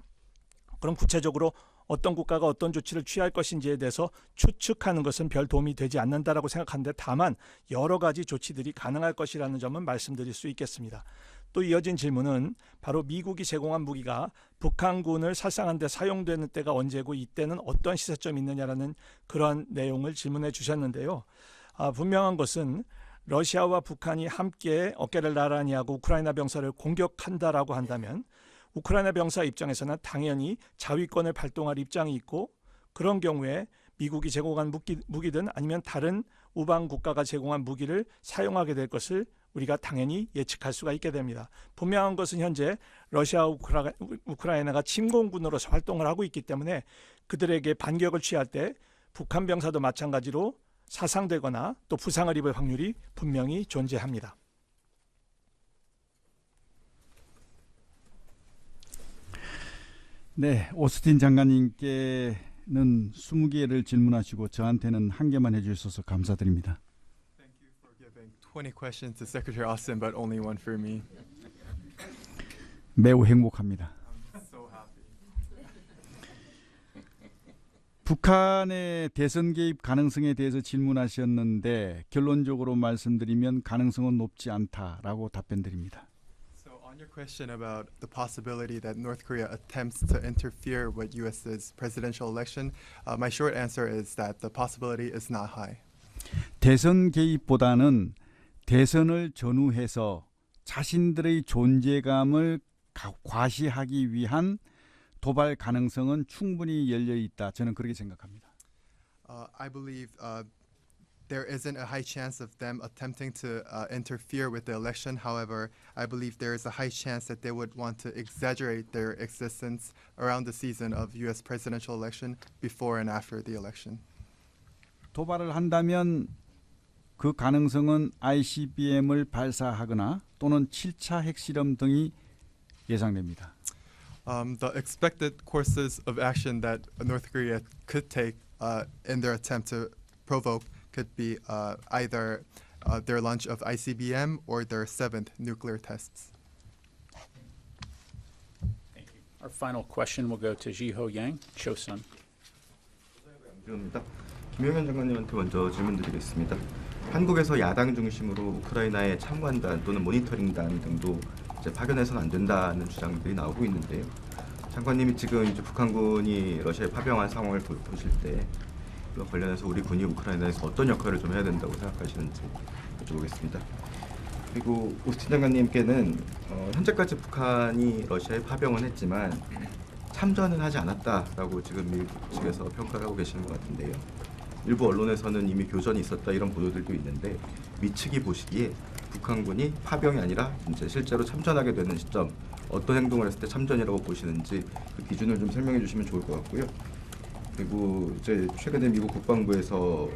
그럼 구체적으로 어떤 국가가 어떤 조치를 취할 것인지에 대해서 추측하는 것은 별 도움이 되지 않는다라고 생각하는데 다만 여러 가지 조치들이 가능할 것이라는 점은 말씀드릴 수 있겠습니다. 또 이어진 질문은 바로 미국이 제공한 무기가 북한군을 살상하는 데 사용되는 때가 언제고 이때는 어떤 시사점이 있느냐라는 그런 내용을 질문해 주셨는데요. 분명한 것은 러시아와 북한이 함께 어깨를 나란히 하고 우크라이나 병사를 공격한다라고 한다면 우크라이나 병사 입장에서는 당연히 자위권을 발동할 입장이 있고 그런 경우에 미국이 제공한 무기든 아니면 다른 우방 국가가 제공한 무기를 사용하게 될 것을 우리가 당연히 예측할 수가 있게 됩니다. 분명한 것은 현재 러시아와 우크라이나가 침공군으로서 활동을 하고 있기 때문에 그들에게 반격을 취할 때 북한 병사도 마찬가지로 사상되거나 또 부상을 입을 확률이 분명히 존재합니다. 네, 오스틴 장관님께는 20개를 질문하시고 저한테는 1개만 해주셔서 감사드립니다. Thank you for giving 20 questions to Secretary Austin, but only one for me. 매우 행복합니다. I'm so happy. 북한의 대선 개입 가능성에 대해서 질문하셨는데 결론적으로 말씀드리면 가능성은 높지 않다라고 답변드립니다. Your question about the possibility that North Korea attempts to interfere with U.S.'s presidential election, my short answer is that the possibility is not high. 대선 개입보다는 대선을 전후해서 자신들의 존재감을 과시하기 위한 도발 가능성은 충분히 열려 있다. 저는 그렇게 생각합니다. I believe there isn't a high chance of them attempting to interfere with the election. However, I believe there is a high chance that they would want to exaggerate their existence around the season of U.S. presidential election before and after the election. 도발을 한다면 그 가능성은 ICBM을 발사하거나 또는 7차 핵실험 등이 예상됩니다. The expected courses of action that North Korea could take in their attempt to provoke could be either their launch of ICBM or their 7th nuclear tests. Thank you. Our final question will go to Jiho Yang, Chosun. 김용현 장관님한테 먼저 질문드리겠습니다. 한국에서 야당 중심으로 우크라이나의 참관단 또는 모니터링단 등도 이제 파견해서는 안 된다는 주장들이 나오고 있는데요. 장관님이 지금 이제 북한군이 러시아에 파병한 상황을 보실 때 이와 관련해서 우리 군이 우크라이나에서 어떤 역할을 좀 해야 된다고 생각하시는지 여쭤보겠습니다. 그리고 오스틴 장관님께는 현재까지 북한이 러시아에 파병은 했지만 참전은 하지 않았다라고 지금 미국 측에서 평가를 하고 계시는 것 같은데요. 일부 언론에서는 이미 교전이 있었다 이런 보도들도 있는데 미 측이 보시기에 북한군이 파병이 아니라 이제 실제로 참전하게 되는 시점, 어떤 행동을 했을 때 참전이라고 보시는지 그 기준을 좀 설명해 주시면 좋을 것 같고요. 그리고 이제 최근에 미국 국방부에서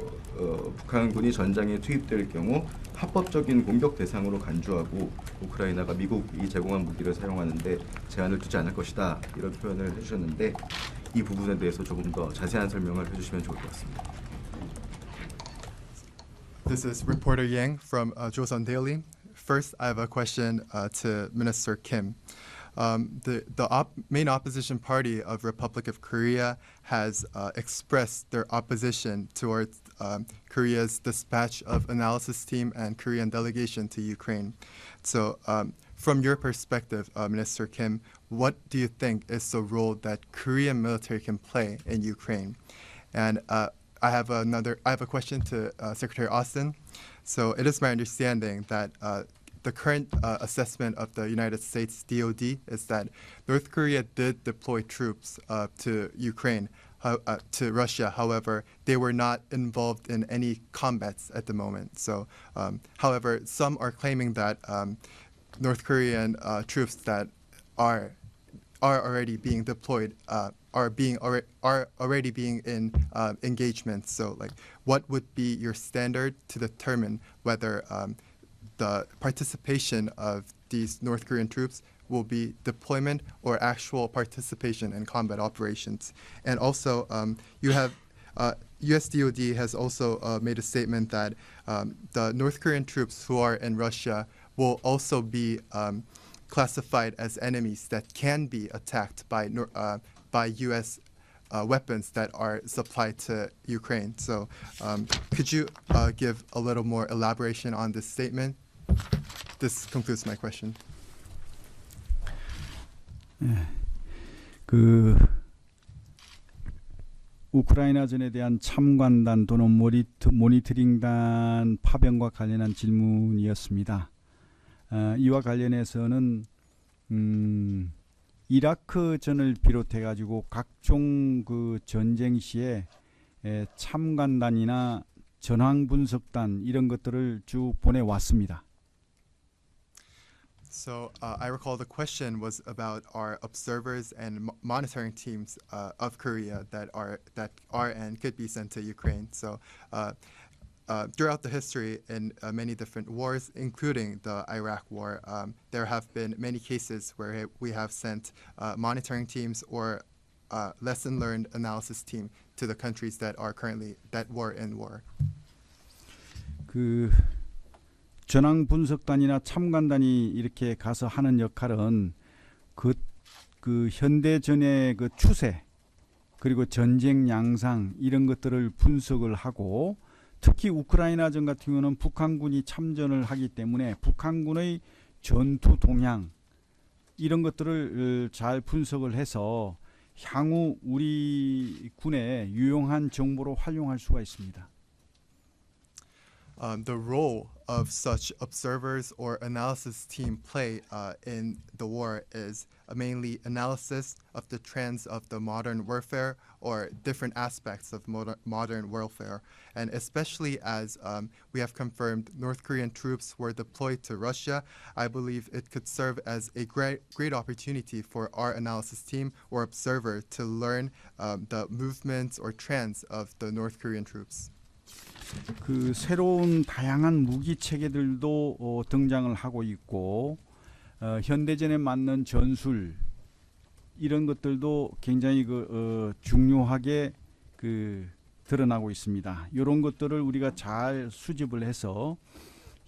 북한군이 전장에 투입될 경우 합법적인 공격 대상으로 간주하고 우크라이나가 미국이 제공한 무기를 사용하는데 제한을 두지 않을 것이다, 이런 표현을 해주셨는데 이 부분에 대해서 조금 더 자세한 설명을 해주시면 좋을 것 같습니다. This is reporter Yang from Joseon Daily. First, I have a question to Minister Kim. The main opposition party of Republic of Korea has expressed their opposition towards Korea's dispatch of analysis team and Korean delegation to Ukraine. So, from your perspective, Minister Kim, what do you think is the role that Korean military can play in Ukraine? And I have a question to Secretary Austin. So, it is my understanding that the current assessment of the United States DoD is that North Korea did deploy troops to Ukraine, to Russia. However, they were not involved in any combats at the moment. So, however, some are claiming that North Korean troops that are already being deployed are already being in engagements. So, like, what would be your standard to determine whether the participation of these North Korean troops will be deployment or actual participation in combat operations? And also, US DoD has also made a statement that the North Korean troops who are in Russia will also be classified as enemies that can be attacked by US weapons that are supplied to Ukraine. So could you give a little more elaboration on this statement? This concludes my question. 우크라이나전에 대한 참관단 또는 모니터링단 파병과 관련한 질문이었습니다. 이와 관련해서는 이라크전을 비롯해 가지고 각종 그 전쟁 시에 참관단이나 전황 분석단 이런 것들을 쭉 보내왔습니다. So I recall the question was about our observers and monitoring teams of Korea that are and could be sent to Ukraine. So throughout the history in many different wars, including the Iraq War, there have been many cases where we have sent monitoring teams or lesson learned analysis team to the countries that were in war. 전황 분석단이나 참관단이 이렇게 가서 하는 역할은 그 현대전의 그 추세 그리고 전쟁 양상 이런 것들을 분석을 하고 특히 우크라이나전 같은 경우는 북한군이 참전을 하기 때문에 북한군의 전투 동향 이런 것들을 잘 분석을 해서 향후 우리 군에 유용한 정보로 활용할 수가 있습니다. The role of such observers or analysis team play in the war is mainly analysis of the trends of the modern warfare or different aspects of modern warfare. And especially as we have confirmed North Korean troops were deployed to Russia, I believe it could serve as a great opportunity for our analysis team or observer to learn the movements or trends of the North Korean troops. 그 새로운 다양한 무기 체계들도 등장을 하고 있고 현대전에 맞는 전술 이런 것들도 굉장히 중요하게 드러나고 있습니다. 이런 것들을 우리가 잘 수집을 해서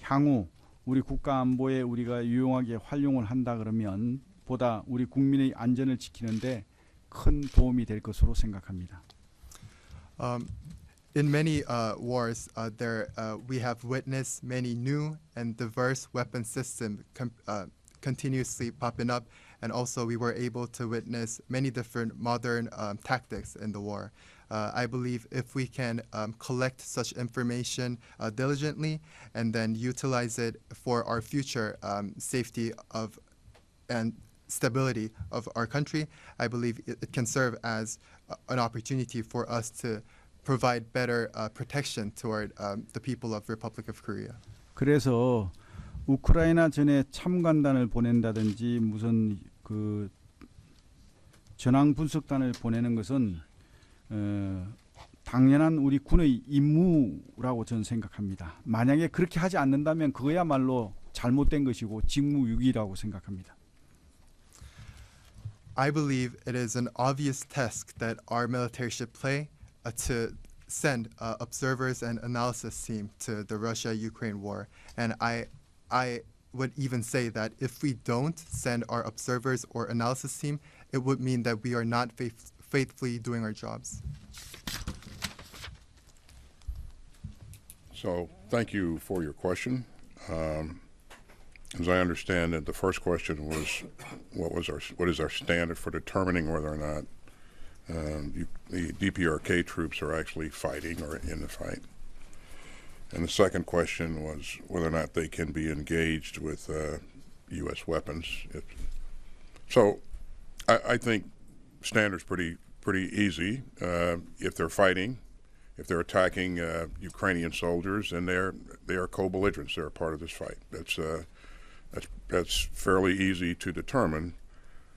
향후 우리 국가 안보에 우리가 유용하게 활용을 한다 그러면 보다 우리 국민의 안전을 지키는데 큰 도움이 될 것으로 생각합니다. In many wars, we have witnessed many new and diverse weapon systems continuously popping up, and also we were able to witness many different modern tactics in the war. I believe if we can collect such information diligently and then utilize it for our future safety and stability of our country, I believe it can serve as an opportunity for us to provide better protection toward the people of Republic of Korea. 그래서 우크라이나 전에 참관단을 보낸다든지 무슨 그 전황 분석단을 보내는 것은 당연한 우리 군의 임무라고 저는 생각합니다. 만약에 그렇게 하지 않는다면 그거야말로 잘못된 것이고 직무유기라고 생각합니다. I believe it is an obvious task that our military should play to send observers and analysis team to the Russia-Ukraine war. And I would even say that if we don't send our observers or analysis team, it would mean that we are not faithfully doing our jobs. So thank you for your question. As I understand it, the first question was, what is our standard for determining whether or not the DPRK troops are actually fighting or in the fight? And the second question was whether or not they can be engaged with U.S. weapons. So I think standard's pretty easy. If they're fighting, if they're attacking Ukrainian soldiers, then they are co-belligerents. They're a part of this fight. That's fairly easy to determine.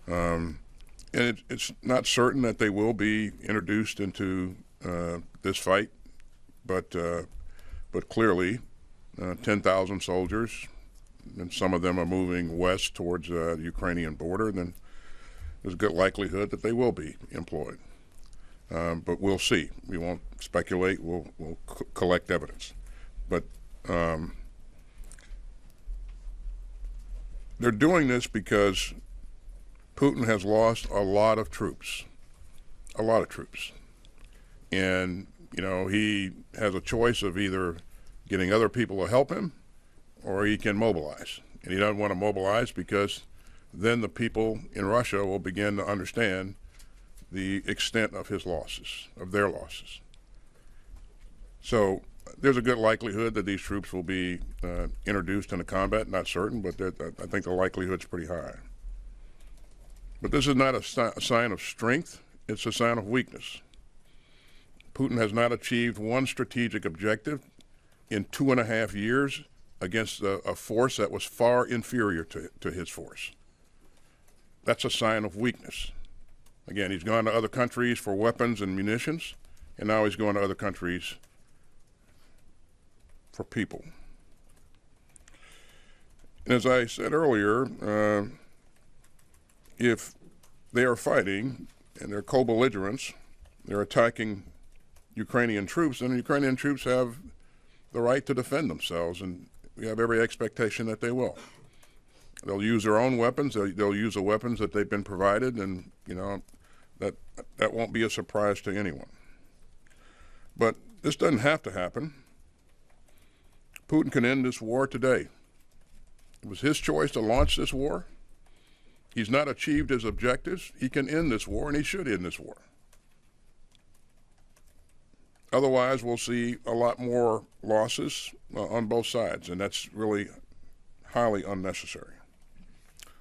And it's not certain that they will be introduced into this fight, but clearly 10,000 soldiers, and some of them are moving west towards the Ukrainian border, then there's a good likelihood that they will be employed. But we'll see. We won't speculate. We'll collect evidence. But they're doing this because Putin has lost a lot of troops. And, you know, he has a choice of either getting other people to help him or he can mobilize. And he doesn't want to mobilize because then the people in Russia will begin to understand the extent of his losses, of their losses. So there's a good likelihood that these troops will be introduced into combat. Not certain, but I think the likelihood's pretty high. But this is not a sign of strength. It's a sign of weakness. Putin has not achieved one strategic objective in 2.5 years against a force that was far inferior to his force. That's a sign of weakness. Again, he's gone to other countries for weapons and munitions, and now he's going to other countries for people. And as I said earlier, if they are fighting and they're co-belligerents, they're attacking Ukrainian troops, and the Ukrainian troops have the right to defend themselves, and we have every expectation that they will. They'll use their own weapons. They'll use the weapons that they've been provided, and you know that won't be a surprise to anyone. But this doesn't have to happen. Putin can end this war today. It was his choice to launch this war. He's not achieved his objectives. He can end this war, and he should end this war. Otherwise, we'll see a lot more losses on both sides, and that's really highly unnecessary.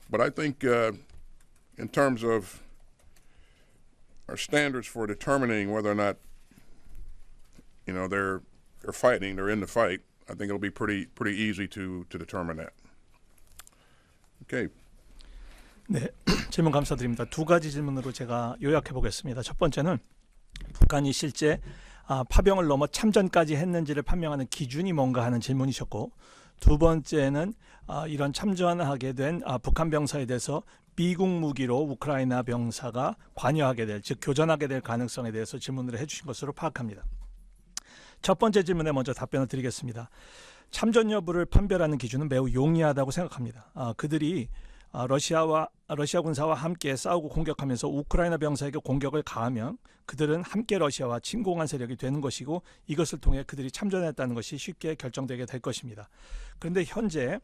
But I think in terms of our standards for determining whether or not, you know, they're fighting, they're in the fight, I think it'll be pretty easy to determine that. Okay. 네, 질문 감사드립니다. 두 가지 질문으로 제가 요약해 보겠습니다. 첫 번째는 북한이 실제 파병을 넘어 참전까지 했는지를 판명하는 기준이 뭔가 하는 질문이셨고, 두 번째는 이런 참전하게 된 북한 병사에 대해서 미국 무기로 우크라이나 병사가 관여하게 될, 즉 교전하게 될 가능성에 대해서 질문을 해주신 것으로 파악합니다. 첫 번째 질문에 먼저 답변을 드리겠습니다. 참전 여부를 판별하는 기준은 매우 용이하다고 생각합니다. 그들이 러시아 군사와 함께 싸우고 공격하면서 우크라이나 병사에게 공격을 가하면 그들은 함께 러시아와 침공한 세력이 되는 것이고, 이것을 통해 그들이 참전했다는 것이 쉽게 결정되게 될 것입니다. 그런데 현재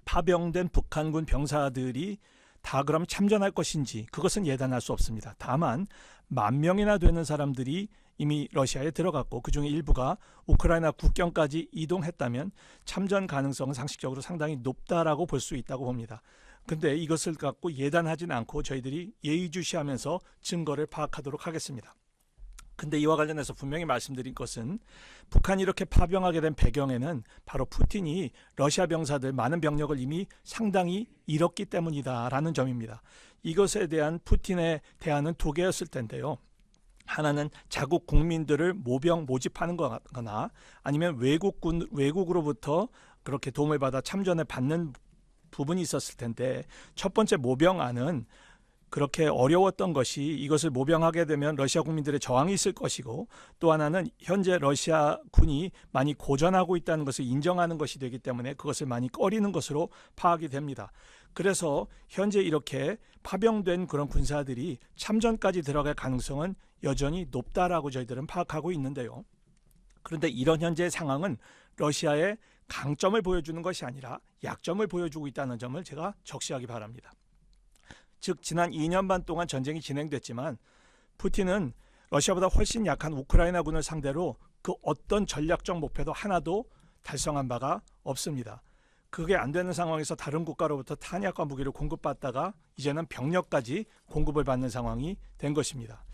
파병된 북한군 병사들이 다 그럼 참전할 것인지, 그것은 예단할 수 없습니다. 다만 10,000명이나 되는 사람들이 이미 러시아에 들어갔고 그중에 일부가 우크라이나 국경까지 이동했다면 참전 가능성은 상식적으로 상당히 높다라고 볼 수 있다고 봅니다. 근데 이것을 갖고 예단하지는 않고 저희들이 예의주시하면서 증거를 파악하도록 하겠습니다. 근데 이와 관련해서 분명히 말씀드린 것은 북한이 이렇게 파병하게 된 배경에는 바로 푸틴이 러시아 병사들 많은 병력을 이미 상당히 잃었기 때문이다라는 점입니다. 이것에 대한 푸틴의 대안은 두 개였을 텐데요. 하나는 자국 국민들을 모병 모집하는 거나 아니면 외국으로부터 그렇게 도움을 받아 참전을 받는 부분이 있었을 텐데, 첫 번째 모병안은 그렇게 어려웠던 것이 이것을 모병하게 되면 러시아 국민들의 저항이 있을 것이고, 또 하나는 현재 러시아 군이 많이 고전하고 있다는 것을 인정하는 것이 되기 때문에 그것을 많이 꺼리는 것으로 파악이 됩니다. 그래서 현재 이렇게 파병된 그런 군사들이 참전까지 들어갈 가능성은 여전히 높다라고 저희들은 파악하고 있는데요. 그런데 이런 현재의 상황은 러시아의 강점을 보여주는 것이 아니라 약점을 보여주고 있다는 점을 제가 적시하기 바랍니다. 즉 지난 2년 반 동안 전쟁이 진행됐지만 푸틴은 러시아보다 훨씬 약한 우크라이나군을 상대로 그 어떤 전략적 목표도 하나도 달성한 바가 없습니다. 그게 안 되는 상황에서 다른 국가로부터 탄약과 무기를 공급받다가 이제는 병력까지 공급을 받는 상황이 된 것입니다.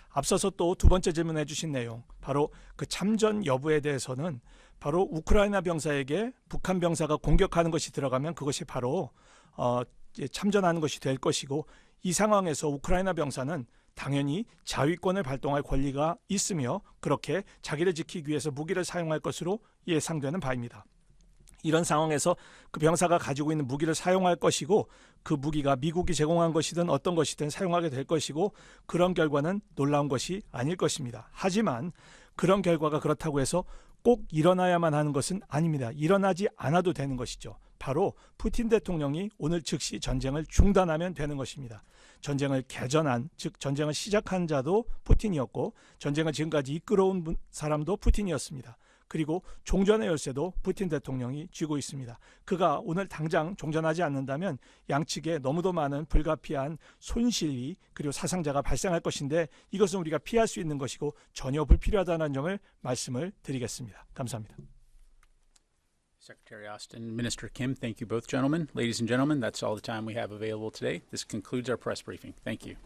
앞서서 또 두 번째 질문해 주신 내용, 바로 그 참전 여부에 대해서는 바로 우크라이나 병사에게 북한 병사가 공격하는 것이 들어가면 그것이 바로 참전하는 것이 될 것이고, 이 상황에서 우크라이나 병사는 당연히 자위권을 발동할 권리가 있으며 그렇게 자기를 지키기 위해서 무기를 사용할 것으로 예상되는 바입니다. 이런 상황에서 그 병사가 가지고 있는 무기를 사용할 것이고, 그 무기가 미국이 제공한 것이든 어떤 것이든 사용하게 될 것이고, 그런 결과는 놀라운 것이 아닐 것입니다. 하지만 그런 결과가 그렇다고 해서 꼭 일어나야만 하는 것은 아닙니다. 일어나지 않아도 되는 것이죠. 바로 푸틴 대통령이 오늘 즉시 전쟁을 중단하면 되는 것입니다. 전쟁을 개전한, 즉 전쟁을 시작한 자도 푸틴이었고 전쟁을 지금까지 이끌어온 사람도 푸틴이었습니다. 그리고 종전의 열쇠도 푸틴 대통령이 쥐고 있습니다. 그가 오늘 당장 종전하지 않는다면 양측에 너무도 많은 불가피한 손실이 그리고 사상자가 발생할 것인데, 이것은 우리가 피할 수 있는 것이고 전혀 불필요하다는 점을 말씀을 드리겠습니다. 감사합니다. Secretary Austin, Minister Kim, thank you both gentlemen. Ladies and gentlemen, that's all the time we have available today. This concludes our press briefing. Thank you.